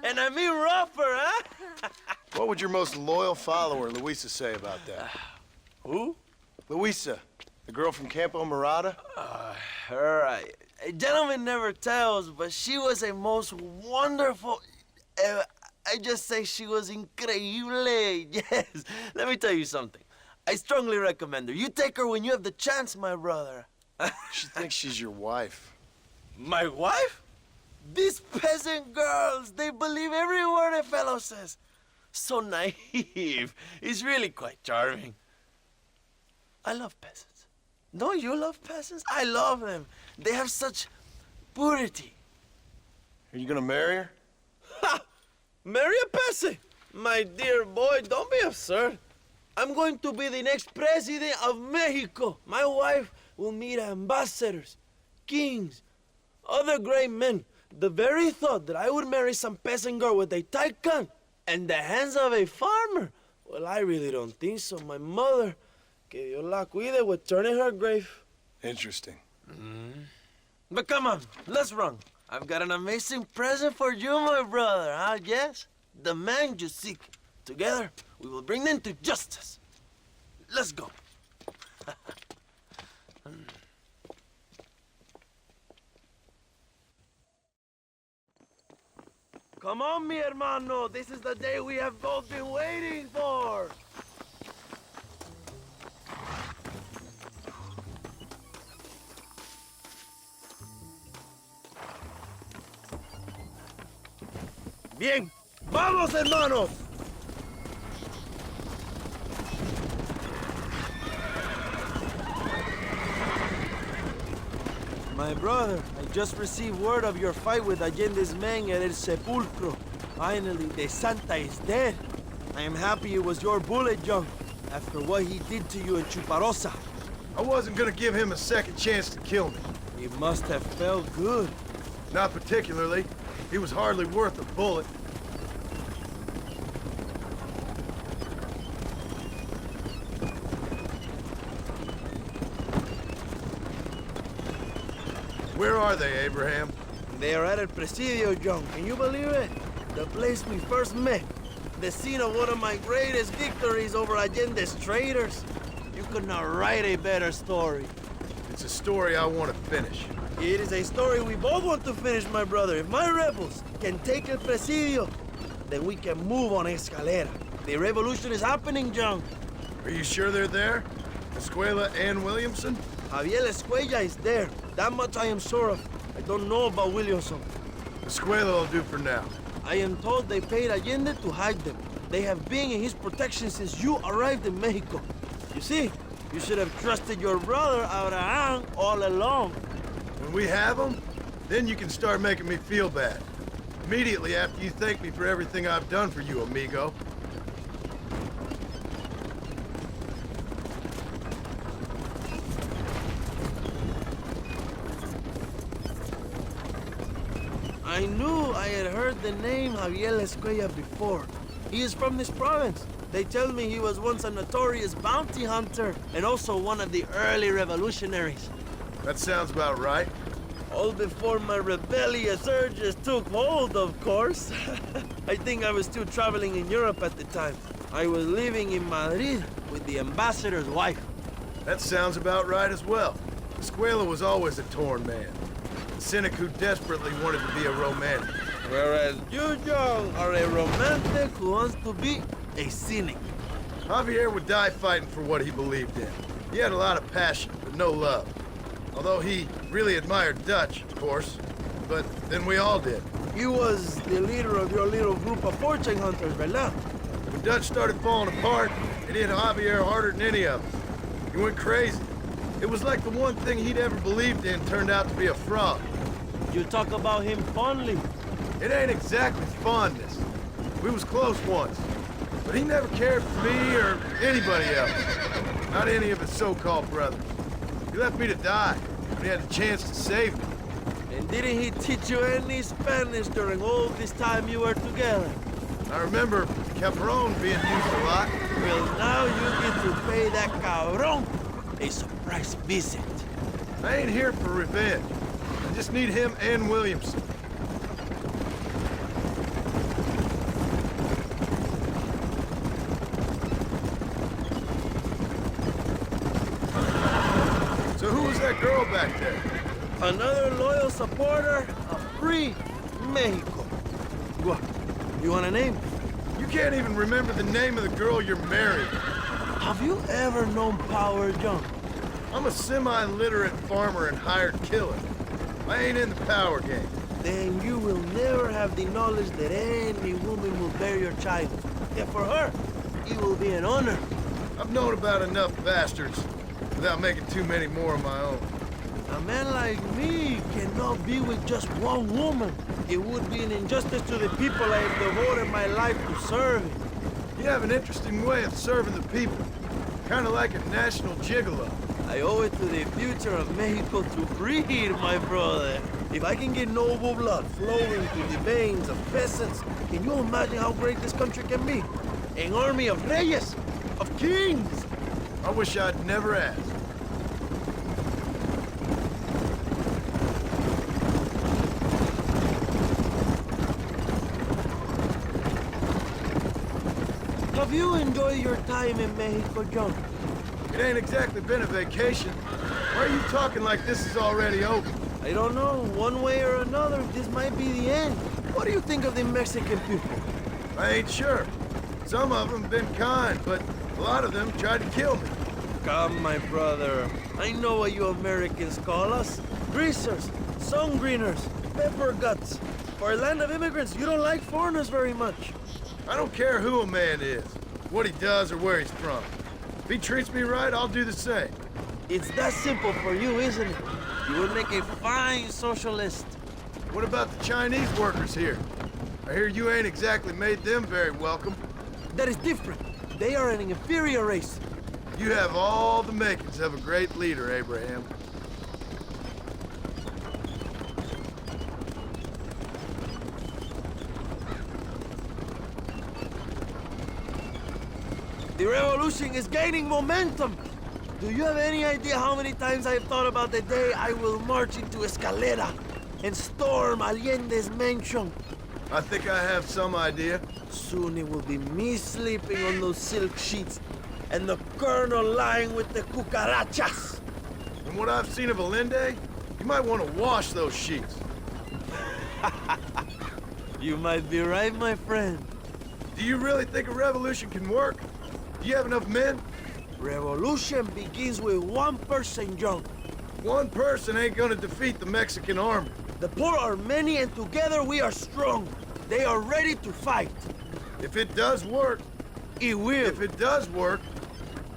And I mean rougher, huh? What would your most loyal follower, Luisa, say about that? Who? Luisa, the girl from Campo Murata? Her, a gentleman never tells, but she was a most wonderful... I just say she was increíble, yes. Let me tell you something. I strongly recommend her. You take her when you have the chance, my brother. She thinks she's your wife. My wife? These peasant girls, they believe every word a fellow says. So naive. It's really quite charming. I love peasants. Don't you love peasants? I love them. They have such purity. Are you gonna marry her? Ha! Marry a peasant? My dear boy, don't be absurd. I'm going to be the next president of Mexico. My wife will meet ambassadors, kings, other great men. The very thought that I would marry some peasant girl with a tight gun and the hands of a farmer, well, I really don't think so. My mother, que Dios la cuide, would turn in her grave. Interesting. But come on, let's run. I've got an amazing present for you, my brother, huh? Yes? The man you seek. Together, we will bring them to justice. Let's go. Come on, mi hermano. This is the day we have both been waiting for. Bien. ¡Vamos, hermanos! My brother, I just received word of your fight with Allende's men at El Sepulcro. Finally, the Santa is dead. I am happy it was your bullet, John, after what he did to you in Chuparosa. I wasn't gonna give him a second chance to kill me. It must have felt good. Not particularly. He was hardly worth a bullet. Where are they, Abraham? They are at El Presidio, John. Can you believe it? The place we first met. The scene of one of my greatest victories over Allende's traitors. You could not write a better story. It's a story I want to finish. It is a story we both want to finish, my brother. If my rebels can take El Presidio, then we can move on Escalera. The revolution is happening, John. Are you sure they're there? Escuela and Williamson? Javier Escuella is there. That much I am sure of. I don't know about Williamson. Escuela will do for now. I am told they paid Allende to hide them. They have been in his protection since you arrived in Mexico. You see, you should have trusted your brother, Abraham, all along. When we have them, then you can start making me feel bad. Immediately after you thank me for everything I've done for you, amigo. I knew I had heard the name Javier Escuella before. He is from this province. They tell me he was once a notorious bounty hunter and also one of the early revolutionaries. That sounds about right. All before my rebellious urges took hold, of course. I think I was still traveling in Europe at the time. I was living in Madrid with the ambassador's wife. That sounds about right as well. Escuela was always a torn man. A cynic who desperately wanted to be a romantic. Whereas you, John, are a romantic who wants to be a cynic. Javier would die fighting for what he believed in. He had a lot of passion, but no love. Although he really admired Dutch, of course. But then we all did. He was the leader of your little group of fortune hunters, ¿verdad? When Dutch started falling apart, it hit Javier harder than any of us. He went crazy. It was like the one thing he'd ever believed in turned out to be a fraud. You talk about him fondly. It ain't exactly fondness. We was close once. But he never cared for me or anybody else. Not any of his so-called brothers. He left me to die when he had the chance to save me. And didn't he teach you any Spanish during all this time you were together? I remember Capron being used a lot. Well, now you get to pay that cabron a surprise visit. I ain't here for revenge. I just need him and Williamson. Another loyal supporter of free Mexico. What? You want a name? You can't even remember the name of the girl you're marrying. Have you ever known power, John? I'm a semi-literate farmer and hired killer. I ain't in the power game. Then you will never have the knowledge that any woman will bear your child. And for her, it will be an honor. I've known about enough bastards without making too many more of my own. A man like me cannot be with just one woman. It would be an injustice to the people I have devoted my life to serving. You have an interesting way of serving the people. Kind of like a national gigolo. I owe it to the future of Mexico to breed, my brother. If I can get noble blood flowing through the veins of peasants, can you imagine how great this country can be? An army of reyes, of kings. I wish I'd never asked. Have you enjoyed your time in Mexico, John? It ain't exactly been a vacation. Why are you talking like this is already over? I don't know. One way or another, this might be the end. What do you think of the Mexican people? I ain't sure. Some of them been kind, but a lot of them tried to kill me. Come, my brother. I know what you Americans call us. Greasers, sun greeners, pepper guts. For a land of immigrants, you don't like foreigners very much. I don't care who a man is, what he does or where he's from. If he treats me right, I'll do the same. It's that simple for you, isn't it? You would make a fine socialist. What about the Chinese workers here? I hear you ain't exactly made them very welcome. That is different. They are an inferior race. You have all the makings of a great leader, Abraham. The revolution is gaining momentum. Do you have any idea how many times I have thought about the day I will march into Escalera and storm Allende's mansion? I think I have some idea. Soon it will be me sleeping on those silk sheets and the colonel lying with the cucarachas. From what I've seen of Allende, you might want to wash those sheets. You might be right, my friend. Do you really think a revolution can work? Do you have enough men? Revolution begins with one person, John. One person ain't gonna defeat the Mexican army. The poor are many and together we are strong. They are ready to fight. If it does work, It will. if it does work,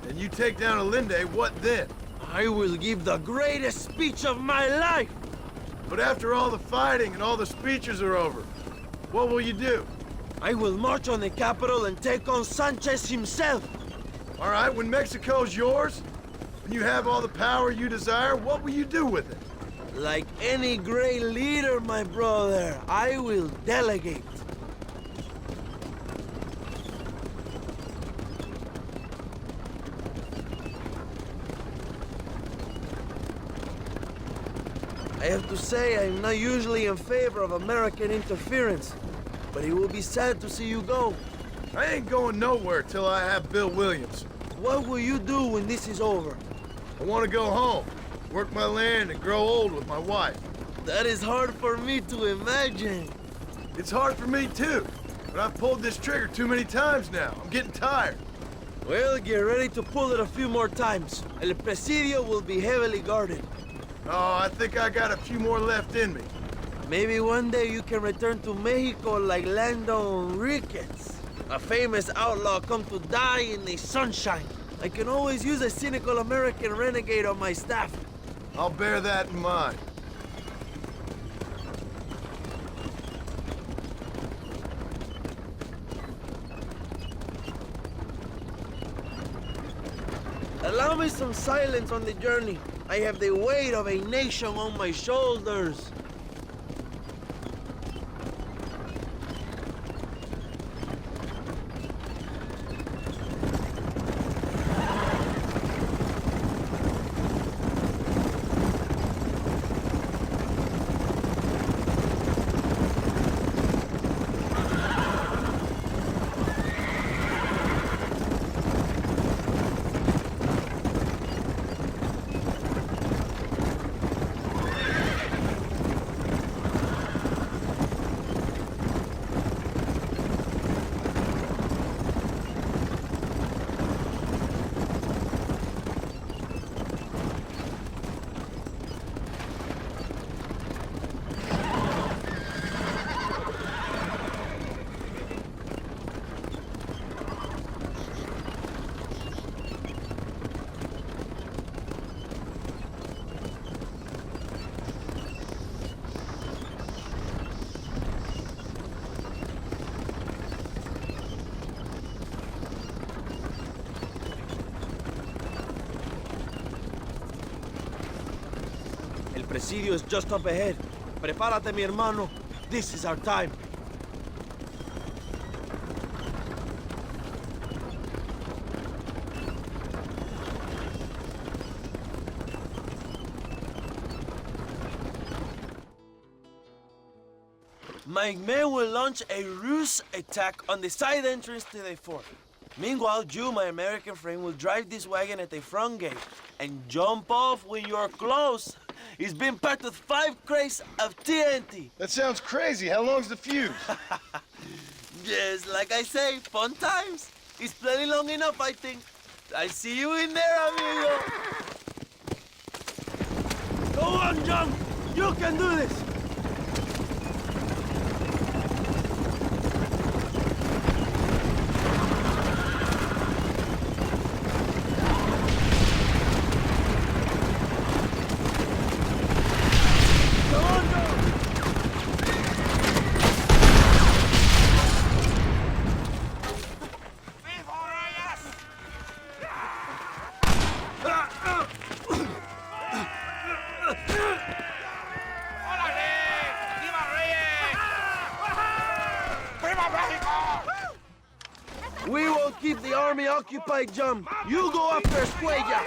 and you take down Allende, what then? I will give the greatest speech of my life. But after all the fighting and all the speeches are over, what will you do? I will march on the capital and take on Sanchez himself. All right, when Mexico's yours, when you have all the power you desire, what will you do with it? Like any great leader, my brother, I will delegate. I have to say, I'm not usually in favor of American interference, but it will be sad to see you go. I ain't going nowhere till I have Bill Williams. What will you do when this is over? I want to go home, work my land, and grow old with my wife. That is hard for me to imagine. It's hard for me too, but I've pulled this trigger too many times now. I'm getting tired. Well, get ready to pull it a few more times. El Presidio will be heavily guarded. Oh, I think I got a few more left in me. Maybe one day you can return to Mexico like Lando Enriquez. A famous outlaw come to die in the sunshine. I can always use a cynical American renegade on my staff. I'll bear that in mind. Allow me some silence on the journey. I have the weight of a nation on my shoulders. Presidio is just up ahead. Prepárate, mi hermano. This is our time. My men will launch a ruse attack on the side entrance to the fort. Meanwhile, you, my American friend, will drive this wagon at the front gate and jump off when you're close. It's been packed with 5 crates of TNT. That sounds crazy. How long's the fuse? Yes, like I say, fun times. It's plenty long enough, I think. I see you in there, amigo. Go on, John. You can do this. We will keep the army occupied, Jum. You go after Escuella.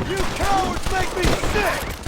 You cowards make me sick!